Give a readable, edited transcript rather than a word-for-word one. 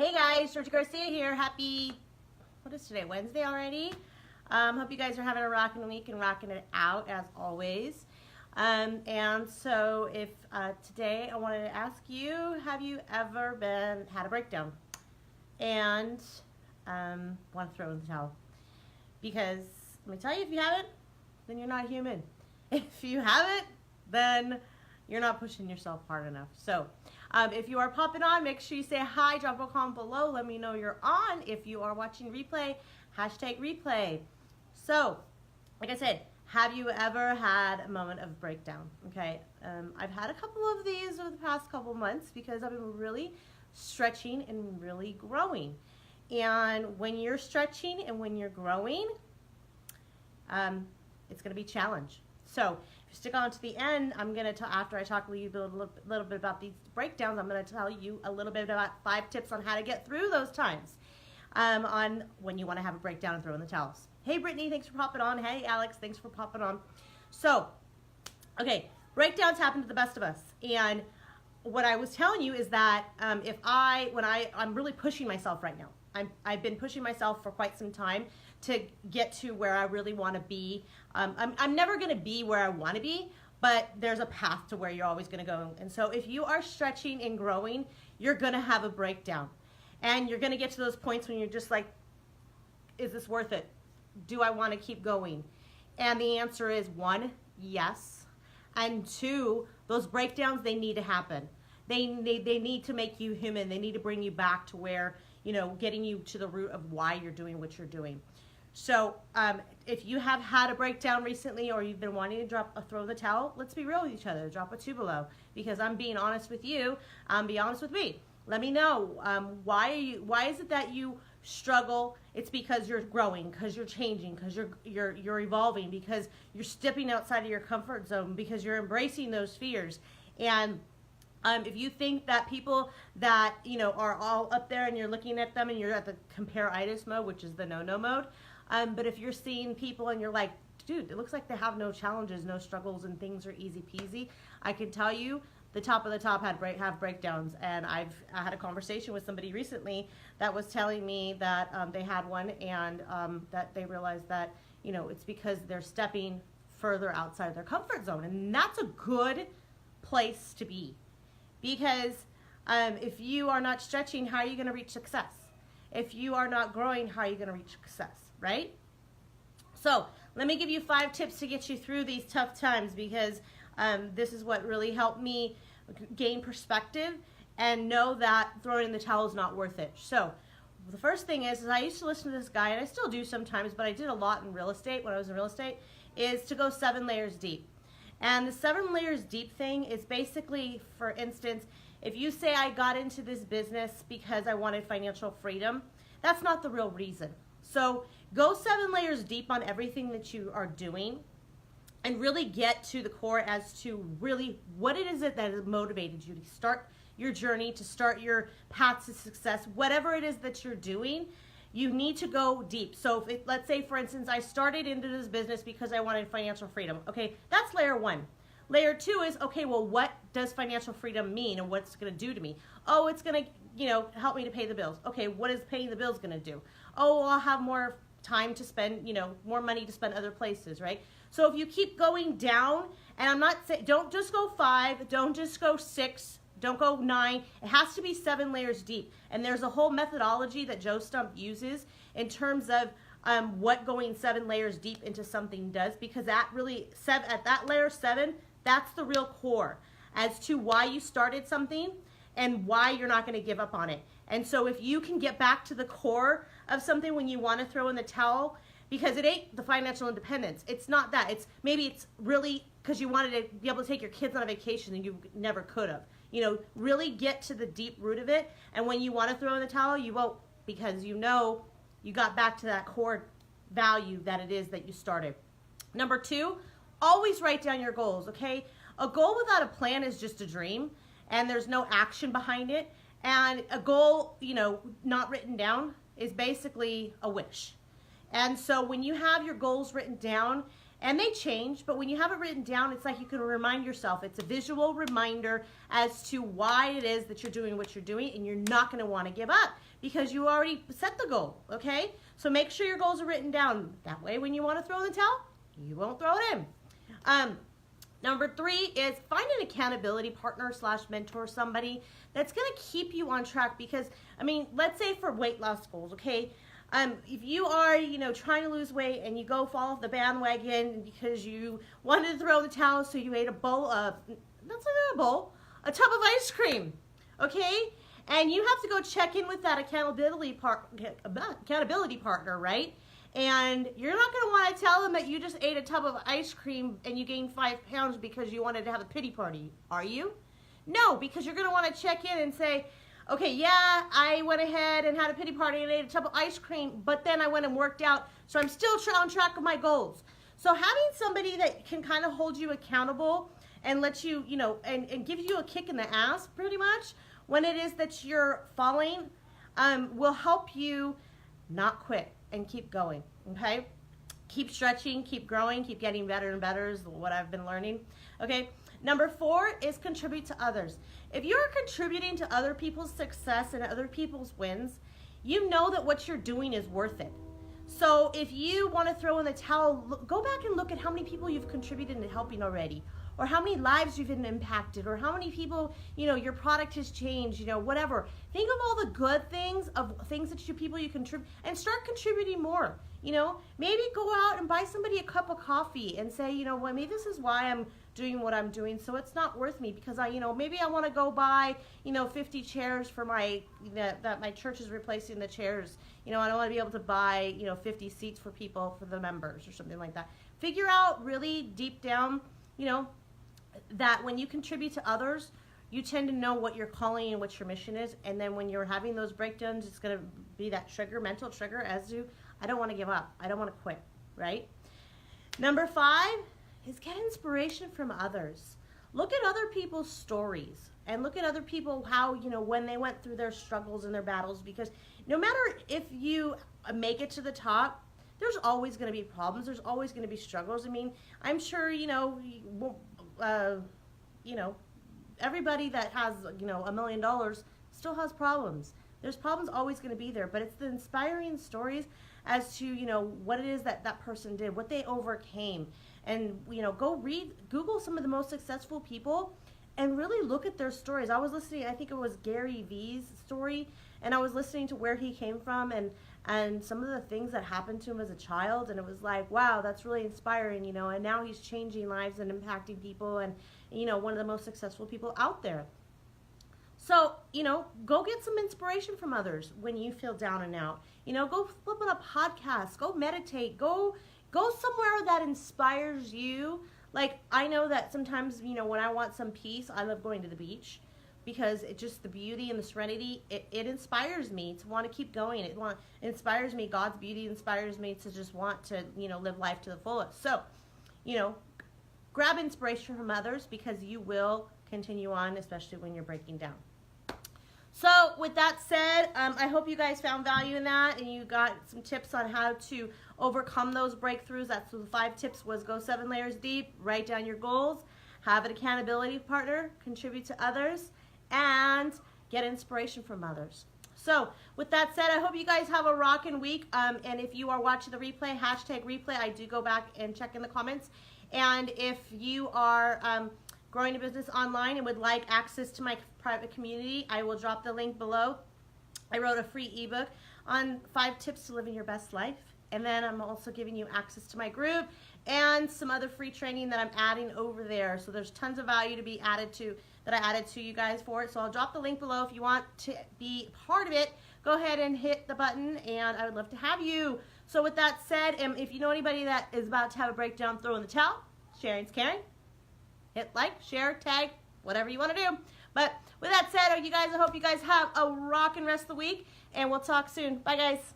Hey guys, Georgie Garcia here. Happy, what is today, Wednesday already? Hope you guys are having a rocking week and rocking it out as always. And so if today I wanted to ask you, have you ever had a breakdown and want to throw in the towel? Because let me tell you, if you haven't, then you're not human. If you haven't, then you're not pushing yourself hard enough. So if you are popping on, make sure you say hi, drop a comment below, let me know you're on. If you are watching replay, hashtag replay. So, like I said, have you ever had a moment of breakdown? Okay, I've had a couple of these over the past couple months because I've been really stretching and really growing. And when you're stretching and when you're growing, it's going to be a challenge. So if you stick on to the end, I'm going to, after I talk a little bit about these breakdowns, I'm going to tell you a little bit about 5 tips on how to get through those times on when you want to have a breakdown and throw in the towels. Hey Brittany, thanks for popping on. Hey Alex, thanks for popping on. So, okay, breakdowns happen to the best of us. And what I was telling you is that I'm really pushing myself right now. I've been pushing myself for quite some time to get to where I really want to be. I'm never going to be where I want to be, but there's a path to where you're always going to go. And so if you are stretching and growing, you're going to have a breakdown. And you're going to get to those points when you're just like, is this worth it? Do I want to keep going? And the answer is 1, yes. And 2, those breakdowns, they need to happen. They need to make you human. They need to bring you back to where, you know, getting you to the root of why you're doing what you're doing. So if you have had a breakdown recently or you've been wanting to throw the towel, let's be real with each other. Drop a 2 below, because I'm being honest with you. Be honest with me. Let me know why is it that you struggle? It's because you're growing, because you're changing, because you're evolving, because you're stepping outside of your comfort zone, because you're embracing those fears. And if you think that people that, you know, are all up there and you're looking at them and you're at the compare-itis mode, which is the no-no mode, but if you're seeing people and you're like, dude, it looks like they have no challenges, no struggles, and things are easy peasy, I can tell you the top of the top have breakdowns. And I had a conversation with somebody recently that was telling me that they had one, and that they realized that, you know, it's because they're stepping further outside of their comfort zone. And that's a good place to be. Because if you are not stretching, how are you going to reach success? If you are not growing, how are you going to reach success, right? So let me give you 5 tips to get you through these tough times, because this is what really helped me gain perspective and know that throwing in the towel is not worth it. So the first thing is I used to listen to this guy, and I still do sometimes, but I did a lot in real estate when I was in real estate, is to go 7 layers deep. And the 7 layers deep thing is basically, for instance, if you say I got into this business because I wanted financial freedom, that's not the real reason. So go 7 layers deep on everything that you are doing and really get to the core as to really what it is that has motivated you to start your journey, to start your path to success, whatever it is that you're doing. You need to go deep. So if let's say, for instance, I started into this business because I wanted financial freedom. Okay, that's layer 1. Layer 2 is, okay, well, what does financial freedom mean and what's going to do to me? Oh, it's going to, you know, help me to pay the bills. Okay, what is paying the bills going to do? Oh, well, I'll have more time to spend, you know, more money to spend other places, right? So if you keep going down, and I'm not saying, don't just go 5, don't just go 6, don't go 9. It has to be 7 layers deep. And there's a whole methodology that Joe Stump uses in terms of what going 7 layers deep into something does, because that really, at that layer 7, that's the real core as to why you started something and why you're not going to give up on it. And so if you can get back to the core of something when you want to throw in the towel, because it ain't the financial independence. It's not that. Maybe it's really because you wanted to be able to take your kids on a vacation and you never could have. You know, really get to the deep root of it. And when you want to throw in the towel, you won't, because you know you got back to that core value that it is that you started. Number 2, always write down your goals, okay? A goal without a plan is just a dream, and there's no action behind it. And a goal, you know, not written down is basically a wish. And so when you have your goals written down And they change, but when you have it written down, it's like you can remind yourself. It's a visual reminder as to why it is that you're doing what you're doing, and you're not going to want to give up because you already set the goal, okay? So make sure your goals are written down. That way, when you want to throw in the towel, you won't throw it in. Number 3 is find an accountability partner / mentor, somebody that's going to keep you on track because, I mean, let's say for weight loss goals, okay? If you are, trying to lose weight and you go fall off the bandwagon because you wanted to throw in the towel, so you ate a bowl of, that's not a bowl, a tub of ice cream, okay? And you have to go check in with that accountability partner, right? And you're not going to want to tell them that you just ate a tub of ice cream and you gained 5 pounds because you wanted to have a pity party, are you? No, because you're going to want to check in and say, okay, yeah, I went ahead and had a pity party and ate a tub of ice cream, but then I went and worked out, so I'm still on track of my goals. So having somebody that can kind of hold you accountable and let you, and give you a kick in the ass pretty much when it is that you're falling, will help you not quit and keep going, okay? Keep stretching, keep growing, keep getting better and better is what I've been learning, okay? Number 4 is contribute to others. If you're contributing to other people's success and other people's wins, you know that what you're doing is worth it. So if you want to throw in the towel, go back and look at how many people you've contributed to helping already, or how many lives you've impacted, or how many people, your product has changed, whatever. Think of all the good things, of things that people you contribute, and start contributing more. Maybe go out and buy somebody a cup of coffee and say, well, maybe this is why I'm doing what I'm doing, so it's not worth me because maybe I want to go buy, 50 chairs for that my church is replacing the chairs. I don't want to be able to buy, 50 seats for people, for the members or something like that. Figure out really deep down, that when you contribute to others, you tend to know what your calling and what your mission is, and then when you're having those breakdowns, it's going to be that mental trigger as to, I don't want to give up. I don't want to quit, right? Number 5 is get inspiration from others. Look at other people's stories and look at other people, how, when they went through their struggles and their battles, because no matter if you make it to the top, there's always going to be problems. There's always going to be struggles. I mean, I'm sure, everybody that has, $1 million still has problems. There's problems always going to be there, but it's the inspiring stories as to, what it is that person did, what they overcame. And, go Google some of the most successful people and really look at their stories. I was listening, I think it was Gary V's story, and I was listening to where he came from and some of the things that happened to him as a child, and it was like, wow, that's really inspiring, and now he's changing lives and impacting people and, one of the most successful people out there. So, go get some inspiration from others when you feel down and out. Go flip on a podcast, go meditate, go somewhere that inspires you. Like, I know that sometimes, when I want some peace, I love going to the beach because it just, the beauty and the serenity, it inspires me to want to keep going. It inspires me, God's beauty inspires me to just want to, live life to the fullest. So, grab inspiration from others because you will continue on, especially when you're breaking down. So with that said, I hope you guys found value in that and you got some tips on how to overcome those breakthroughs. That's the 5 tips was: go 7 layers deep, write down your goals, have an accountability partner, contribute to others, and get inspiration from others. So with that said, I hope you guys have a rockin' week. And if you are watching the replay, #replay, I do go back and check in the comments. And if you are growing a business online and would like access to my private community, I will drop the link below. I wrote a free ebook on 5 tips to living your best life. And then I'm also giving you access to my group and some other free training that I'm adding over there. So there's tons of value to be added to, that I added to you guys for it. So I'll drop the link below. If you want to be part of it, go ahead and hit the button and I would love to have you. So with that said, if you know anybody that is about to have a breakdown, throw in the towel. Sharing's caring. Hit like, share, tag, whatever you want to do. But with that said, I hope you guys have a rockin' rest of the week, and we'll talk soon. Bye, guys.